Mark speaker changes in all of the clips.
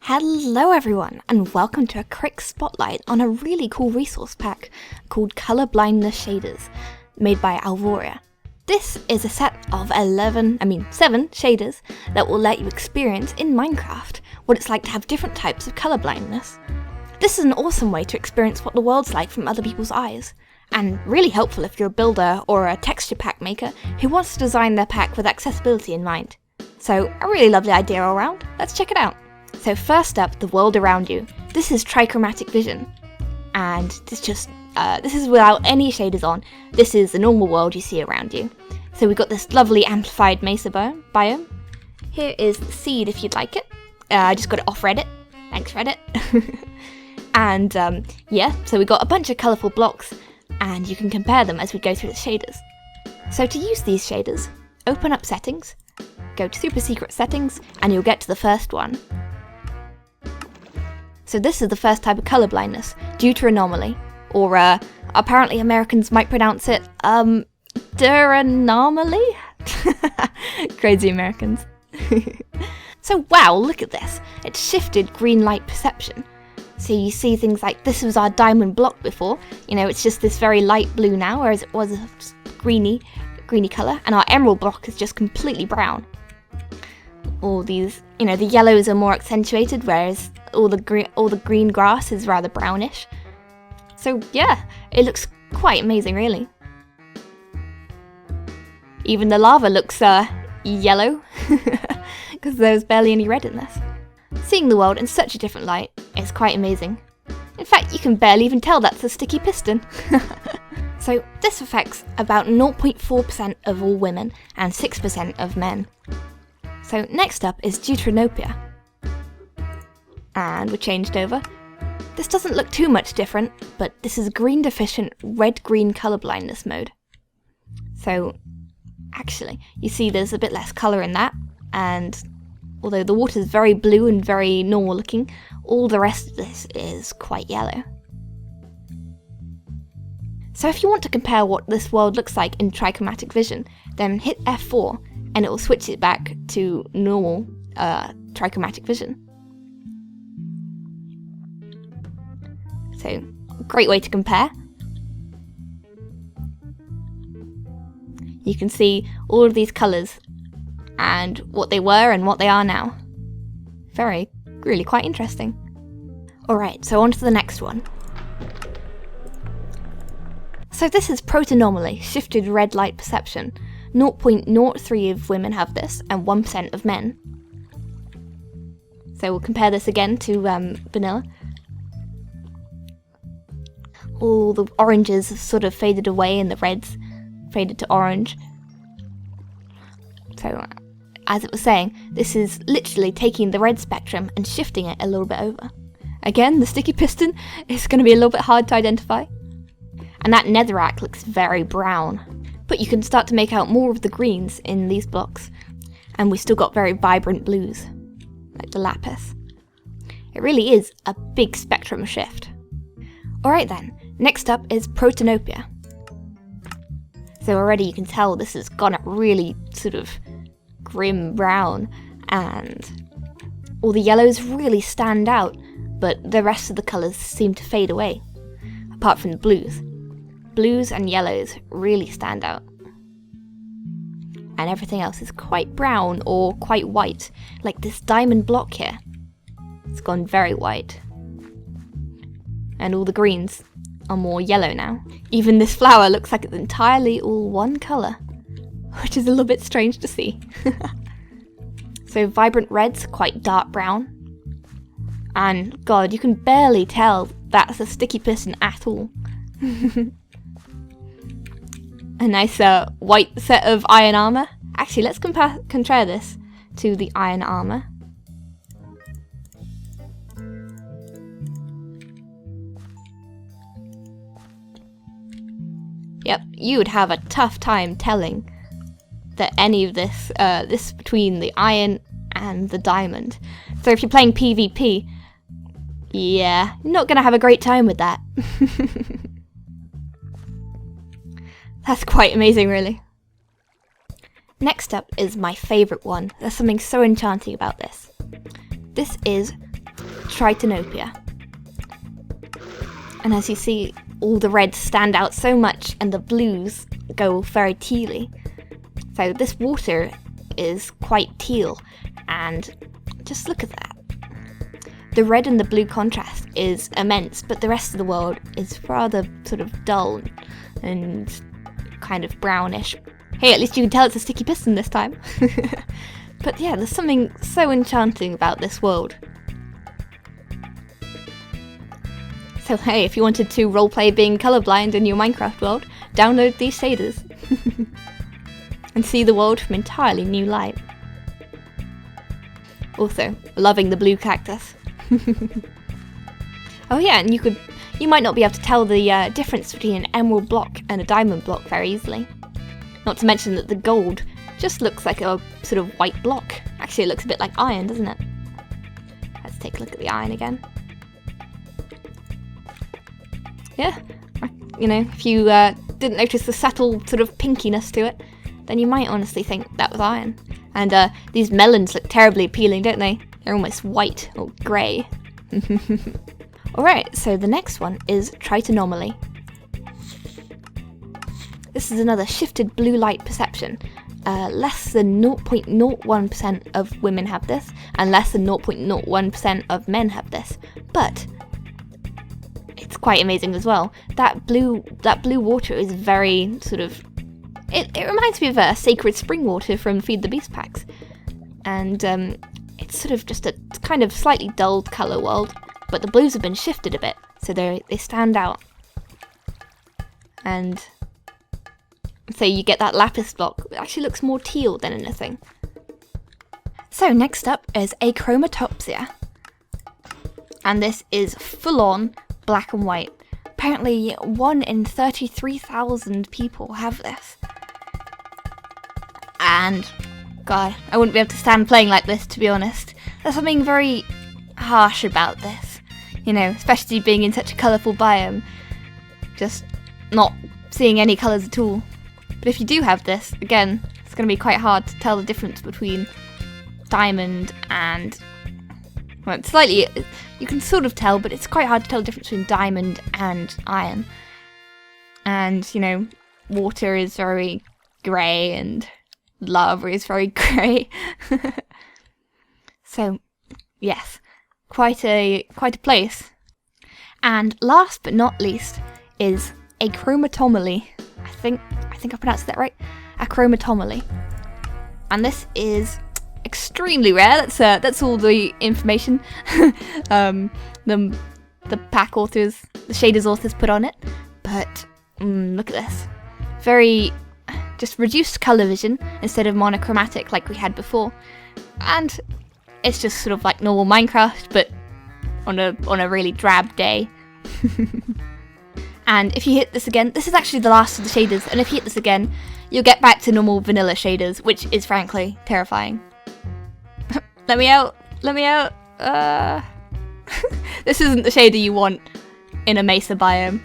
Speaker 1: Hello everyone, and welcome to a quick spotlight on a really cool resource pack called Color Blindness Shaders, made by Alvoria. This is a set of 7 shaders that will let you experience in Minecraft what it's like to have different types of color blindness. This is an awesome way to experience what the world's like from other people's eyes, and really helpful if you're a builder or a texture pack maker who wants to design their pack with accessibility in mind. So, a really lovely idea all around. Let's check it out. So first up, the world around you. This is Trichromatic vision, and this is without any shaders on. This is the normal world you see around you. So we've got this lovely amplified mesa biome. Here is the seed if you'd like it. I just got it off Reddit. Thanks Reddit. And so we got a bunch of colourful blocks, and you can compare them as we go through the shaders. So to use these shaders, open up settings, go to super secret settings, and you'll get to the first one. So this is the first type of color blindness, Deuteranomaly, or apparently Americans might pronounce it Deuteranomaly? Crazy Americans. So wow, look at this. It's shifted green light perception. So you see things like, this was our diamond block before, it's just this very light blue now, whereas it was a greeny colour, and our emerald block is just completely brown. All these, the yellows are more accentuated, whereas all the green grass is rather brownish. So yeah, it looks quite amazing really. Even the lava looks yellow, because there's barely any red in this. Seeing the world in such a different light is quite amazing. In fact, you can barely even tell that's a sticky piston. So this affects about 0.4% of all women and 6% of men. So next up is Deuteranopia. And we're changed over. This doesn't look too much different, but this is green deficient red-green color blindness mode. So actually, you see there's a bit less colour in that, and although the water is very blue and very normal looking, all the rest of this is quite yellow. So if you want to compare what this world looks like in Trichromatic vision, then hit F4 and it will switch it back to normal Trichromatic vision. So, great way to compare. You can see all of these colours and what they were and what they are now. Really quite interesting. Alright, so on to the next one. So this is Protanomaly, shifted red light perception. 0.03 of women have this, and 1% of men. So we'll compare this again to vanilla. All the oranges have sort of faded away and the reds faded to orange. So, as it was saying, this is literally taking the red spectrum and shifting it a little bit over. Again, the sticky piston is going to be a little bit hard to identify. And that netherrack looks very brown. But you can start to make out more of the greens in these blocks. And we still got very vibrant blues, like the lapis. It really is a big spectrum shift. Alright then, next up is Protanopia. So already you can tell this has gone up really sort of grim brown, and all the yellows really stand out, but the rest of the colours seem to fade away, apart from the blues. Blues and yellows really stand out. And everything else is quite brown or quite white, like this diamond block here. It's gone very white. And all the greens are more yellow now. Even this flower looks like it's entirely all one colour, which is a little bit strange to see. So vibrant reds, quite dark brown. And god, you can barely tell that's a sticky piston at all. A nice white set of iron armour. Actually, let's compare this to the iron armour. Yep, you would have a tough time telling that any of this, this between the iron and the diamond. So if you're playing PvP, yeah, you're not going to have a great time with that. That's quite amazing, really. Next up is my favourite one. There's something so enchanting about this. This is Tritanopia. And as you see, all the reds stand out so much and the blues go very tealy. So this water is quite teal, and just look at that. The red and the blue contrast is immense, but the rest of the world is rather sort of dull and kind of brownish. Hey, at least you can tell it's a sticky piston this time. But yeah, there's something so enchanting about this world. So hey, if you wanted to roleplay being colourblind in your Minecraft world, download these shaders and see the world from entirely new light. Also, loving the blue cactus. Oh yeah, and you might not be able to tell the difference between an emerald block and a diamond block very easily. Not to mention that the gold just looks like a sort of white block. Actually, it looks a bit like iron, doesn't it? Let's take a look at the iron again. Yeah, you know, if you didn't notice the subtle sort of pinkiness to it, then you might honestly think that was iron. And these melons look terribly appealing, don't they? They're almost white or grey. Alright, so the next one is Tritanopia. This is another shifted blue light perception. Less than 0.01% of women have this, and less than 0.01% of men have this. But it's quite amazing as well. That blue water is very sort of... It reminds me of sacred spring water from Feed the Beast packs. And it's sort of just a kind of slightly dulled colour world, but the blues have been shifted a bit, so they stand out. And so you get that lapis block. It actually looks more teal than anything. So next up is Achromatopsia. And this is full-on black and white. Apparently 1 in 33,000 people have this. And God, I wouldn't be able to stand playing like this, to be honest. There's something very harsh about this. You know, especially being in such a colourful biome. Just not seeing any colours at all. But if you do have this, again, it's going to be quite hard to tell the difference between diamond and... Well, it's slightly... You can sort of tell, but it's quite hard to tell the difference between diamond and iron. And, you know, water is very grey and lava is very grey. So, yes, quite a place. And last but not least is Achromatomally. I think I pronounced that right. Achromatomally. And this is extremely rare. That's all the information the pack authors, the shaders authors put on it. But look at this. Very just reduced colour vision instead of monochromatic like we had before. And it's just sort of like normal Minecraft, but on a really drab day. And if you hit this again, this is actually the last of the shaders, and if you hit this again, you'll get back to normal vanilla shaders, which is frankly terrifying. Let me out! Let me out! This isn't the shader you want in a mesa biome.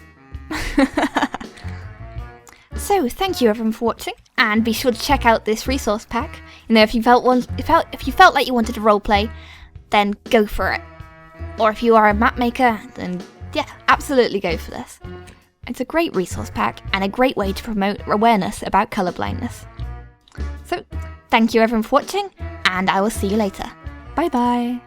Speaker 1: So, thank you everyone for watching, and be sure to check out this resource pack. You know, if you felt like you wanted to roleplay, then go for it. Or if you are a map maker, then yeah, absolutely go for this. It's a great resource pack and a great way to promote awareness about colour blindness. So, thank you everyone for watching, and I will see you later. Bye bye!